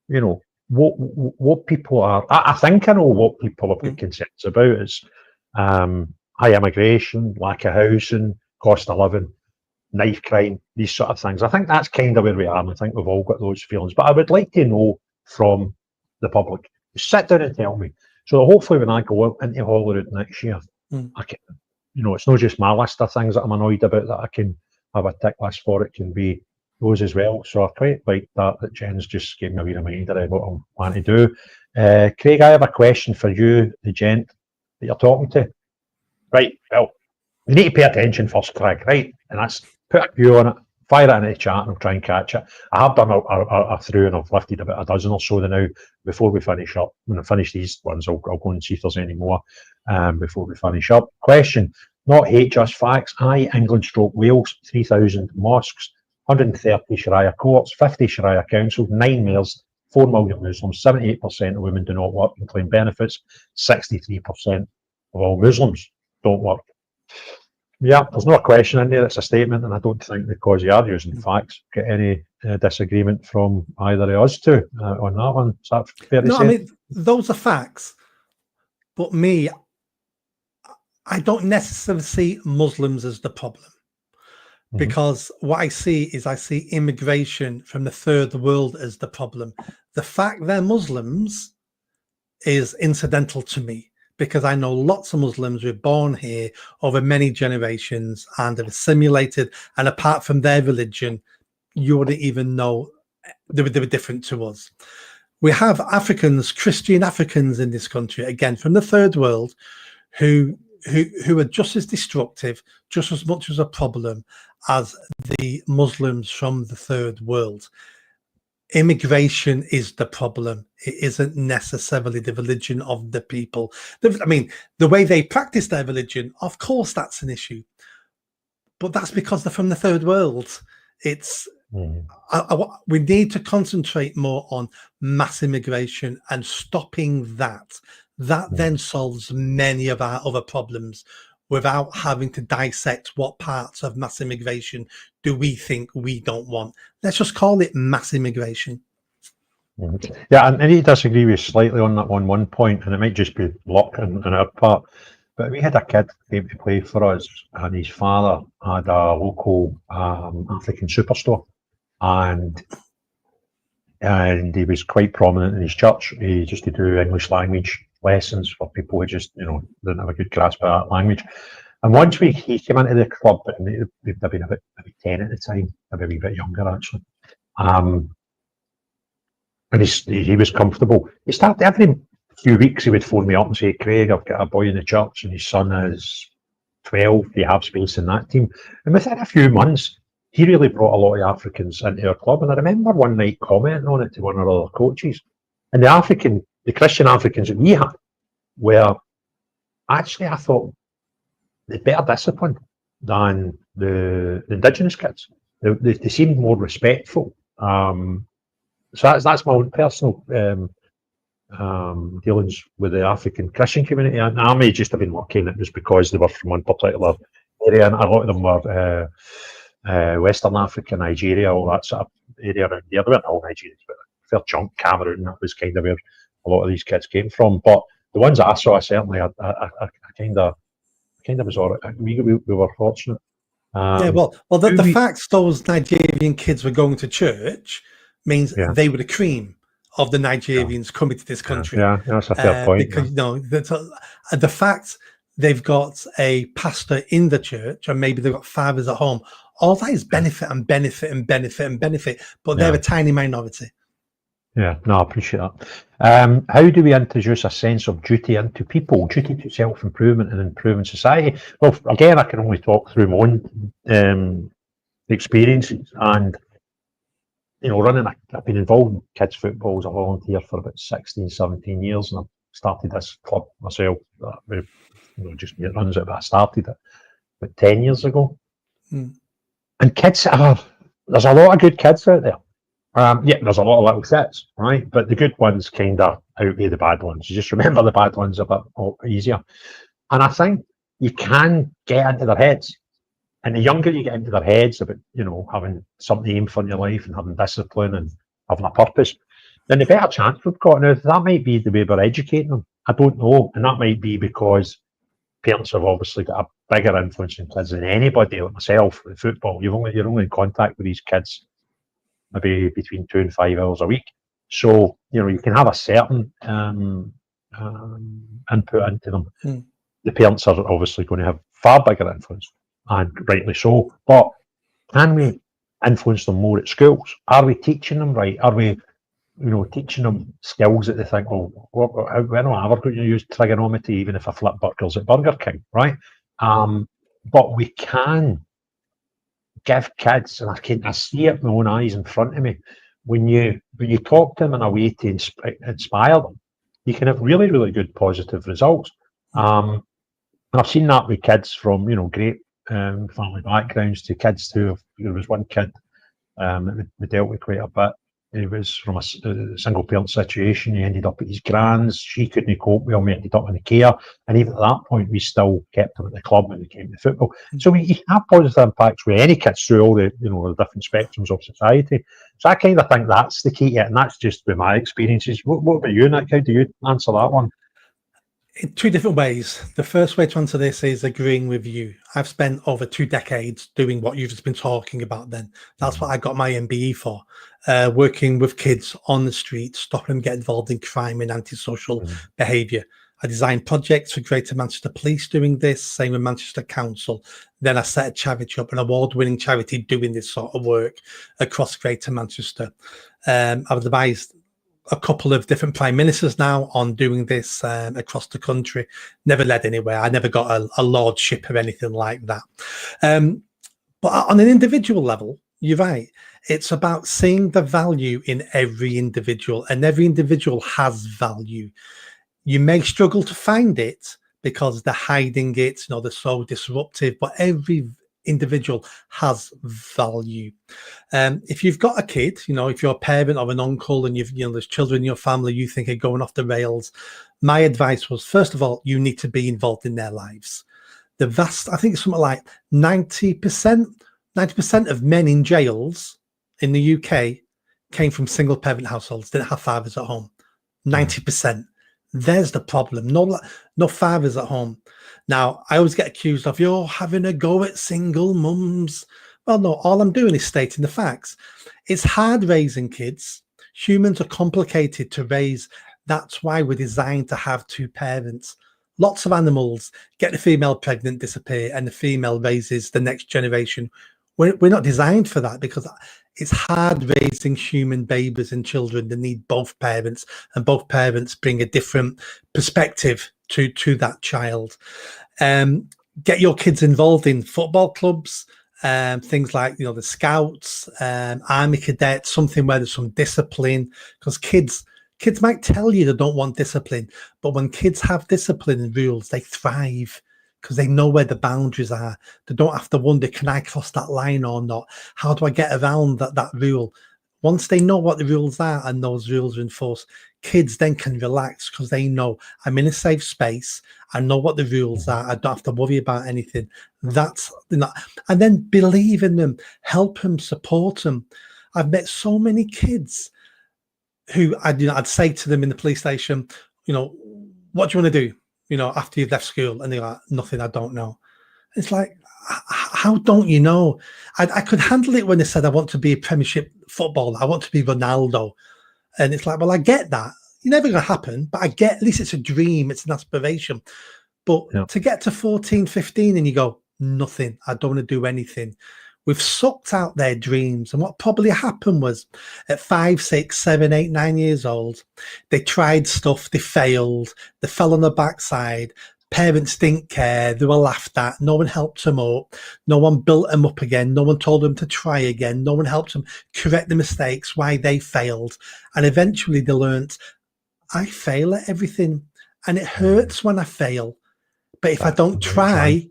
you know, what people are. I think I know what people have got concerns about is high immigration, lack of housing, cost of living, knife crime, these sort of things. I think that's kind of where we are, and I think we've all got those feelings. But I would like to know from the public, sit down and tell me. So hopefully when I go out into Holyrood next year, I can, you know, it's not just my list of things that I'm annoyed about that I can have a tick list for. It can be those as well. So I quite like that Jen's just gave me a wee reminder of what I'm planning to do. Craig, I have a question for you, the gent that you're talking to. Right, well, you need to pay attention first, Craig, right? And that's put a view on it, fire it into the chat, and I'll try and catch it. I have done a through, and I've lifted about a dozen or so now before we finish up. When I finish these ones, I'll go and see if there's any more before we finish up. Question, not hate, just facts. Aye, England stroke Wales, 3,000 mosques, 130 Sharia courts, 50 Sharia councils, 9 mayors, 4 million Muslims, 78% of women do not work and claim benefits, 63% of all Muslims don't work. Yeah, there's no question in there. It's a statement, and I don't think because you are using facts, get any disagreement from either of us two on that one. Is that fair to say? I mean, those are facts. But me, I don't necessarily see Muslims as the problem. Because what I see immigration from the third world as the problem. The fact they're Muslims is incidental to me, because I know lots of Muslims who are born here over many generations and have assimilated, and apart from their religion, you wouldn't even know they were different to us. We have Africans, Christian Africans in this country, again, from the third world, who are just as destructive, just as much as a problem as the Muslims from the third world. Immigration is the problem. It isn't necessarily the religion of the people. I mean, the way they practice their religion, of course, that's an issue. But that's because they're from the third world. It's we need to concentrate more on mass immigration and stopping that. That then solves many of our other problems without having to dissect what parts of mass immigration do we think we don't want. Let's just call it mass immigration. Yeah, and I need to disagree with you slightly on that one point, and it might just be luck on our part. But we had a kid who came to play for us, and his father had a local African superstore, and he was quite prominent in his church. He used to do English language lessons for people who just, you know, didn't have a good grasp of that language. And once he came into the club, and they'd been about maybe 10 at the time, maybe a bit younger actually. And he was comfortable. He started every few weeks he would phone me up and say, Craig, I've got a boy in the church and his son is 12, do you have space in that team? And within a few months, he really brought a lot of Africans into our club. And I remember one night commenting on it to one of our other coaches. And the Christian Africans that we had were actually, I thought, the better discipline than the indigenous kids. They seemed more respectful. So that's my own personal dealings with the African Christian community. And I may just have been lucky, and it was because they were from one particular area, and a lot of them were Western Africa, Nigeria, all that sort of area around there. They weren't all Nigerians, but a fair chunk, Cameroon, that was kind of where a lot of these kids came from. But the ones that I saw, certainly, I kind of was all right. We were fortunate. The fact those Nigerian kids were going to church means they were the cream of the Nigerians coming to this country. Yeah, that's a fair point. Because the fact they've got a pastor in the church and maybe they've got fathers at home, all that is benefit and benefit and benefit and benefit, but they're a tiny minority. Yeah, no, I appreciate that. How do we introduce a sense of duty into people, duty to self-improvement and improving society? Well, again, I can only talk through my own experiences, and I've been involved in kids football as a volunteer for about 16, 17 years, and I've started this club myself. Just me, it runs it, but I started it about 10 years ago. And kids there's a lot of good kids out there. There's a lot of little shits, right? But the good ones kind of outweigh the bad ones. You just remember the bad ones a bit easier. And I think you can get into their heads. And the younger you get into their heads about, having something aim for your life and having discipline and having a purpose, then the better chance we've got. Now, that might be the way we're educating them. I don't know. And that might be because parents have obviously got a bigger influence on kids than anybody, like myself, with football. You're only in contact with these kids maybe between 2 and 5 hours a week. So, you can have a certain input into them. The parents are obviously going to have far bigger influence, and rightly so. But can we influence them more at schools? Are we teaching them right? Are we, teaching them skills that they think, when am I ever going to use trigonometry, even if I flip burgers at Burger King, right? But we can give kids, and I see it with my own eyes in front of me, when you talk to them in a way to inspire them, you can have really, really good positive results. And I've seen that with kids from, great family backgrounds to kids there was one kid that we dealt with quite a bit. He was from a single parent situation. He ended up at his grand's. She couldn't cope well. We ended up in the care. And even at that point, we still kept him at the club when he came to football. So we have positive impacts with any kids through all the, the different spectrums of society. So I kind of think that's the key to it. And that's just with my experiences. What about you, Nick? How do you answer that one? In two different ways. The first way to answer this is agreeing with you. I've spent over 2 decades doing what you've just been talking about then. That's what I got my MBE for. Working with kids on the street, stopping them getting involved in crime and antisocial behaviour. I designed projects for Greater Manchester Police doing this, same with Manchester Council. Then I set a charity up, an award-winning charity doing this sort of work across Greater Manchester. I've advised a couple of different prime ministers now on doing this across the country. Never led anywhere. I never got a lordship or anything like that. But on an individual level, you're right. It's about seeing the value in every individual, and every individual has value. You may struggle to find it because they're hiding it, they're so disruptive, but every individual has value. If you've got a kid, if you're a parent or an uncle and there's children in your family you think are going off the rails, my advice was, first of all, you need to be involved in their lives. I think it's something like 90% of men in jails in the UK came from single parent households, didn't have fathers at home. 90%. There's the problem. No fathers at home. Now, I always get accused of, you're having a go at single mums. Well, no, all I'm doing is stating the facts. It's hard raising kids. Humans are complicated to raise. That's why we're designed to have 2 parents. Lots of animals get the female pregnant, disappear, and the female raises the next generation. We're not designed for that because it's hard raising human babies and children. They need both parents, and both parents bring a different perspective to that child. Get your kids involved in football clubs, things like the Scouts, Army Cadets, something where there's some discipline, because kids might tell you they don't want discipline, but when kids have discipline and rules, they thrive because they know where the boundaries are. They don't have to wonder, can I cross that line or not? How do I get around that rule? Once they know what the rules are and those rules are enforced, kids then can relax because they know I'm in a safe space. I know what the rules are. I don't have to worry about anything. And then believe in them, help them, support them. I've met so many kids who I'd say to them in the police station, what do you want to do? After you've left school, and they're like, nothing, I don't know. It's like, how don't you know? I could handle it when they said, I want to be a Premiership footballer. I want to be Ronaldo. And it's like, well, I get that. You're never going to happen, but I get, at least it's a dream, it's an aspiration. But to get to 14, 15 and you go, nothing, I don't want to do anything. We've sucked out their dreams. And what probably happened was at 5, 6, 7, 8, 9 years old, they tried stuff, they failed, they fell on the backside. Parents didn't care. They were laughed at. No one helped them up. No one built them up again. No one told them to try again. No one helped them correct the mistakes, why they failed. And eventually they learnt, I fail at everything. And it hurts when I fail. But if I don't try,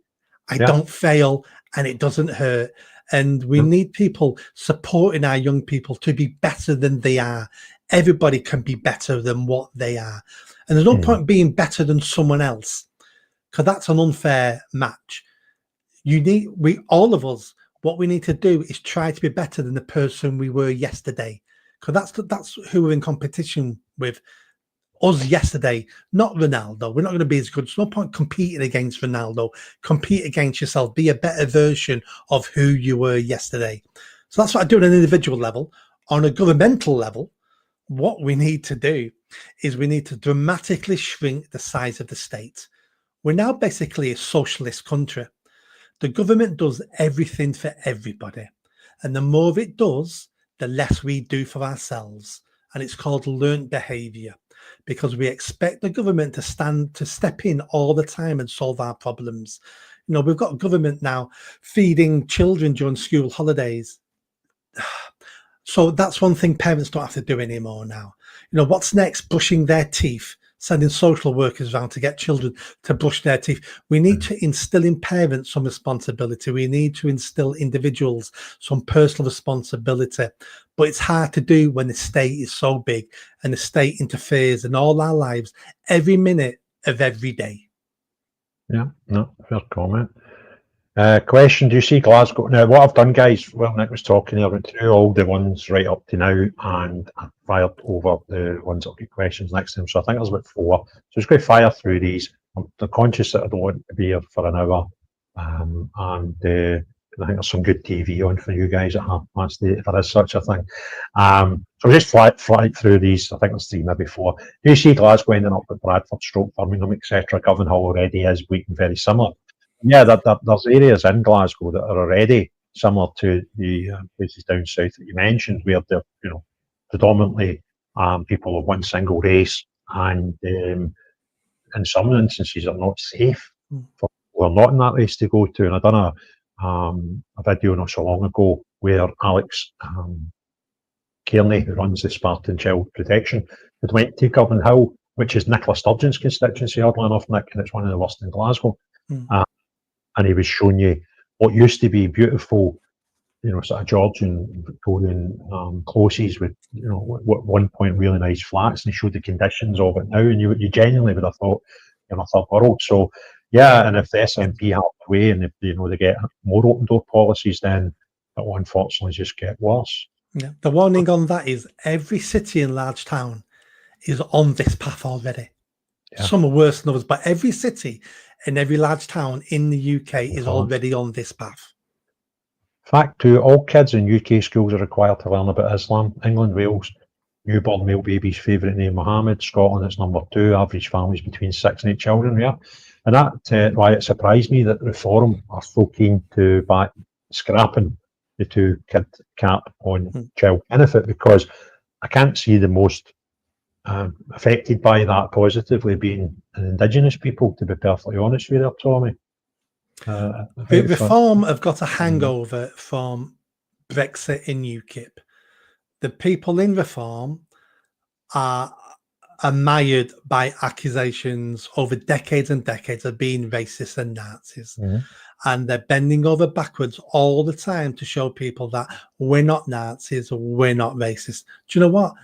I don't fail, and it doesn't hurt. And we need people supporting our young people to be better than they are. Everybody can be better than what they are. And there's no point being better than someone else, because that's an unfair match. All of us, what we need to do is try to be better than the person we were yesterday, because that's who we're in competition with. Us yesterday, not Ronaldo. We're not going to be as good. There's no point competing against Ronaldo. Compete against yourself. Be a better version of who you were yesterday. So that's what I do on an individual level. On a governmental level, what we need to do is we need to dramatically shrink the size of the state. We're now basically a socialist country. The government does everything for everybody. And the more it does, the less we do for ourselves. And it's called learned behavior, because we expect the government to step in all the time and solve our problems. You know, we've got government now feeding children during school holidays. So that's one thing parents don't have to do anymore now. You know, what's next? Brushing their teeth, sending social workers around to get children to brush their teeth. We need to instill in parents some responsibility. We need to instill individuals some personal responsibility. But it's hard to do when the state is so big and the state interferes in all our lives every minute of every day. Yeah, no, fair comment. Question, do you see Glasgow? Now, what I've done, guys, well, Nick was talking here, I went through all the ones right up to now, and I fired over the ones that get questions next to them. So I think there's about 4. So just going to fire through these. I'm conscious that I don't want to be here for an hour. And I think there's some good TV on for you guys at half past 8, if there is such a thing. So just fly through these. I think there's 3, maybe 4. Do you see Glasgow ending up with Bradford, Stroke, Birmingham, etc.? Govan Hall already is weak and very similar. Yeah, there's areas in Glasgow that are already similar to the places down south that you mentioned, where they're, you know, predominantly people of one single race, and in some instances are not safe for people who are not in that race to go to. And I've done a video not so long ago where Alex Kearney, who runs the Spartan Child Protection, had went to Govan Hill, which is Nicola Sturgeon's constituency, oddly enough, Nick, and it's one of the worst in Glasgow. And he was showing you what used to be beautiful, you know, sort of Georgian, Victorian closes with, you know, at one point really nice flats, and he showed the conditions of it now, and you genuinely would have thought you're in a third world. So yeah, and if the SNP have the way, and if, you know, they get more open door policies, then it will unfortunately just get worse. Yeah, the warning on that is every city and large town is on this path already. Yeah. Some are worse than others, but every city and every large town in the UK is already on this path. Fact 2, all kids in UK schools are required to learn about Islam. England, Wales, newborn male baby's favourite name Mohammed. Scotland, it's number 2. Average families between 6 and 8 children. Yeah, and that why it surprised me that Reform are so keen to back scrapping the 2-kid cap on child benefit, because I can't see the most affected by that positively being an Indigenous people, to be perfectly honest with you, Tommy. Reform have got a hangover from Brexit and UKIP. The people in Reform are mired by accusations over decades and decades of being racist and Nazis. And they're bending over backwards all the time to show people that we're not Nazis, we're not racist. Do you know what?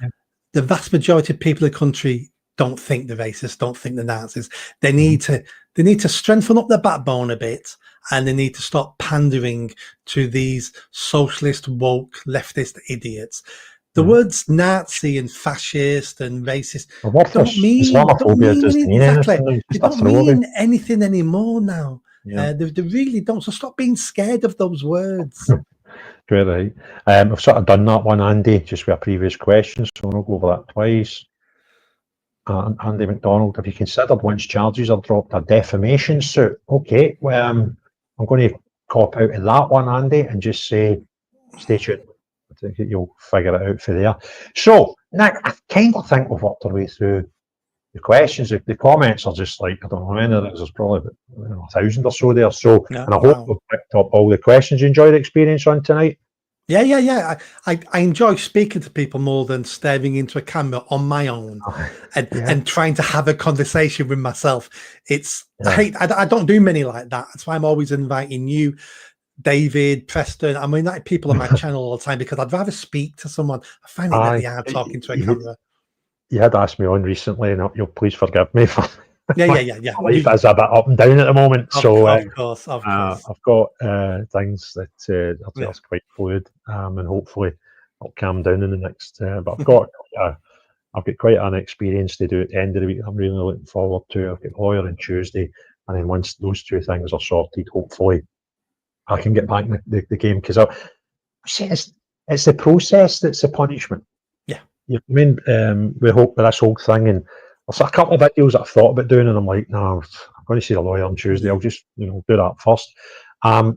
The vast majority of people in the country don't think they're racist, don't think they're Nazis. They need to strengthen up their backbone a bit, and they need to stop pandering to these socialist, woke, leftist idiots. The words Nazi and fascist and racist don't mean anything anymore now. They really don't. So stop being scared of those words. Quite right. I've sort of done that one, Andy, just with a previous question, so I'll go over that twice. Andy McDonald, have you considered once charges are dropped a defamation suit? Okay, well, I'm going to cop out of that one, Andy, and just say, stay tuned. I think you'll figure it out for there. So, Nick, I kind of think we've worked our way through the questions. The comments are just like, I don't know how many there's probably about 1,000 or so there. So, Yeah, and I hope we've picked up all the questions. You enjoyed the experience on tonight? Yeah. I enjoy speaking to people more than staring into a camera on my own and trying to have a conversation with myself. I don't do many like that. That's why I'm always inviting you, David, Preston. I mean, like people on my channel all the time, because I'd rather speak to someone. I find it really hard talking to a camera. You had asked me on recently, and you'll please forgive me for Yeah. life is a bit up and down at the moment. Of course. I've got things that are just quite fluid, and hopefully it'll calm down in the next. But I've got quite an experience to do at the end of the week. I'm really looking forward to. I've got a lawyer on Tuesday, and then once those two things are sorted, hopefully I can get back in the game, because it's the process that's the punishment. You know what I mean? We hope with this whole thing, and there's a couple of videos that I've thought about doing, and I'm like, no, I'm going to see the lawyer on Tuesday. I'll just, do that first.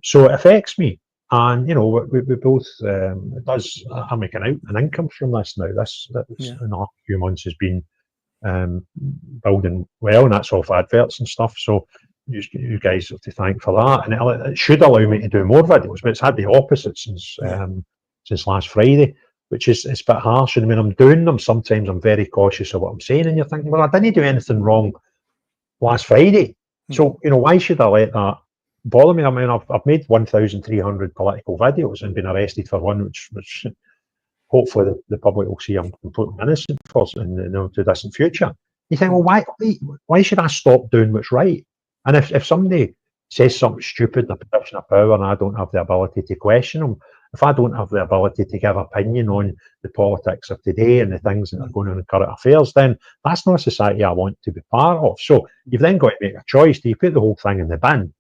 So it affects me, and we both. It does. I'm making out an income from this now. This in the last few months has been building well, and that's off adverts and stuff. So you guys have to thank for that, and it should allow me to do more videos, but it's had the opposite since last Friday, which is it's a bit harsh. And when I'm doing them, sometimes I'm very cautious of what I'm saying, and you're thinking, well, I didn't do anything wrong last Friday, so why should I let that bother me? I mean, I've made 1,300 political videos and been arrested for one, which hopefully the public will see I'm completely innocent for in the distant future. You think, well, why should I stop doing what's right? And if somebody says something stupid in a position of power, and I don't have the ability to question them, if I don't have the ability to give opinion on the politics of today and the things that are going on in current affairs, then that's not a society I want to be part of. So you've then got to make a choice. Do you put the whole thing in the bin,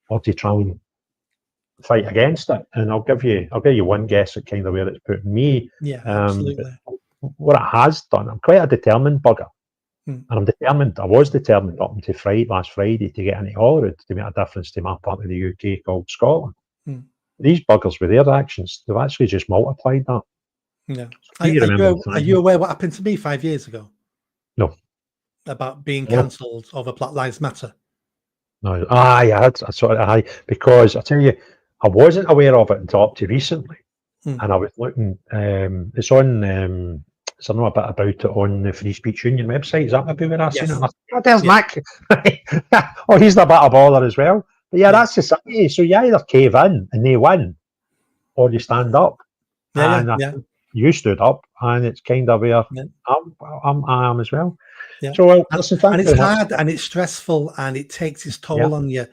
or do you try and fight against it? And I'll give you one guess at kind of where it's putting me. Yeah, absolutely. What it has done, I'm quite a determined bugger. And I was determined up until last Friday to get into Holyrood to make a difference to my part of the UK called Scotland. These buggers with their actions, they've actually just multiplied that. Yeah. So are you aware what happened to me 5 years ago? No. About being cancelled over Black Lives Matter? No. Because I tell you, I wasn't aware of it until up to recently. And I was looking, it's on, so I know a bit about it on the Free Speech Union website. Is that maybe where I've seen it? There's Nick. Oh, he's a bit of bother as well. But that's society. So you either cave in and they win, or you stand up. You stood up, and it's kind of where I am as well. Yeah. So and it's hard, and it's stressful, and it takes its toll on you.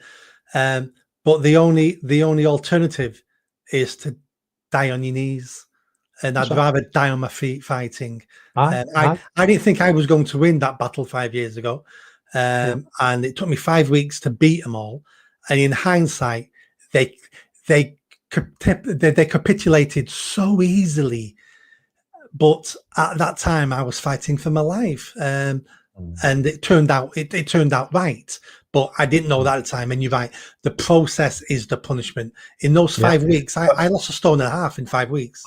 But the only alternative is to die on your knees. And I'd rather die on my feet fighting. I didn't think I was going to win that battle 5 years ago. And it took me 5 weeks to beat them all. And in hindsight, they capitulated so easily. But at that time, I was fighting for my life. And it turned out right. But I didn't know that at the time. And you're right, the process is the punishment. In those 5 weeks, I lost 1.5 stone in 5 weeks.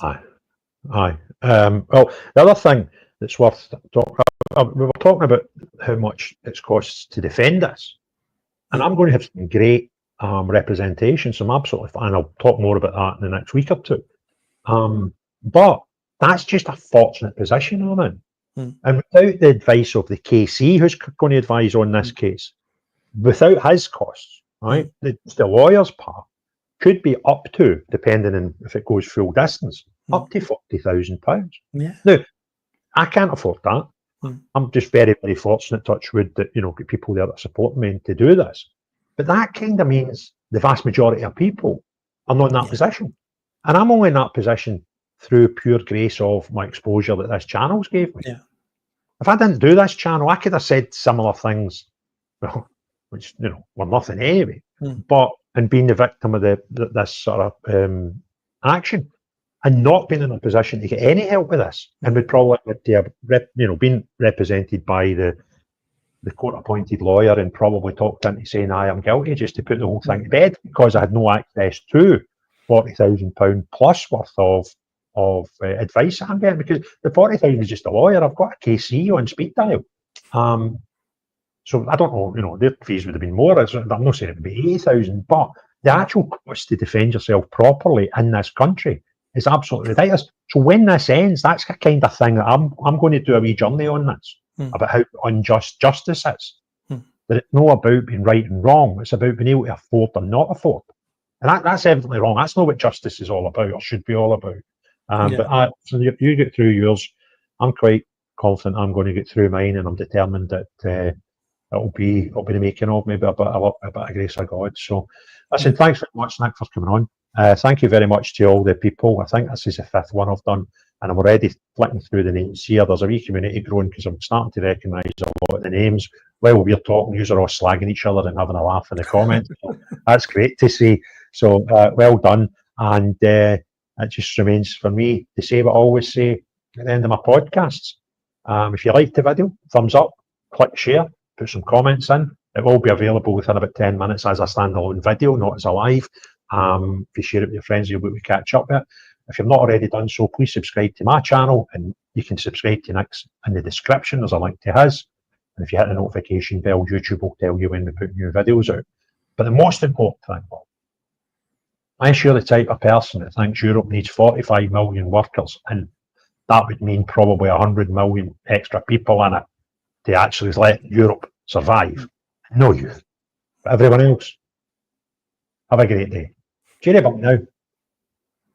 Well, the other thing that's worth talking about, we were talking about how much it's costs to defend us, and I'm going to have some great representation, some absolutely fine. I'll talk more about that in the next week or two. But that's just a fortunate position I'm in, and without the advice of the KC, who's going to advise on this case, without his costs, right, the lawyer's part could be up to, depending on if it goes full distance, up to £40,000. Yeah. Now, I can't afford that. I'm just very, very fortunate, touch wood, that get people there that support me to do this. But that kind of means the vast majority of people are not in that position, and I'm only in that position through pure grace of my exposure that this channel's gave me. Yeah. If I didn't do this channel, I could have said similar things, which were nothing anyway. But and being the victim of this sort of action. and not been in a position to get any help with this, and would probably have been represented by the court-appointed lawyer and probably talked into saying I am guilty just to put the whole thing to bed, because I had no access to £40,000 plus worth of advice that I'm getting, because the 40,000 is just a lawyer. I've got a KC on speed dial. So I don't know, their fees would have been more. I'm not saying it would be 80,000, but the actual cost to defend yourself properly in this country is absolutely ridiculous. So when this ends, that's the kind of thing that I'm going to do a wee journey on this, about how unjust justice is. That it's not about being right and wrong. It's about being able to afford or not afford. And that's evidently wrong. That's not what justice is all about, or should be all about. But so you get through yours. I'm quite confident I'm going to get through mine, and I'm determined that it'll be the making of maybe a bit of grace of God. So, listen, thanks very much, Nick, for coming on. Thank you very much to all the people. I think this is the 5th one I've done, and I'm already flicking through the names here. There's a wee community growing because I'm starting to recognise a lot of the names. While we're talking, you're all slagging each other and having a laugh in the comments. So that's great to see. So well done. And it just remains for me to say what I always say at the end of my podcasts. If you liked the video, thumbs up, click share, put some comments in. It will be available within about 10 minutes as a standalone video, not as a live. If you share it with your friends, you'll be able to catch up with it. If you've not already done so, please subscribe to my channel, and you can subscribe to Nick's in the description. There's a link to his. And if you hit the notification bell, YouTube will tell you when we put new videos out. But the most important thing, I'm sure the type of person that thinks Europe needs 45 million workers, and that would mean probably 100 million extra people in it to actually let Europe survive. No you. But everyone else, have a great day. Cheerio now.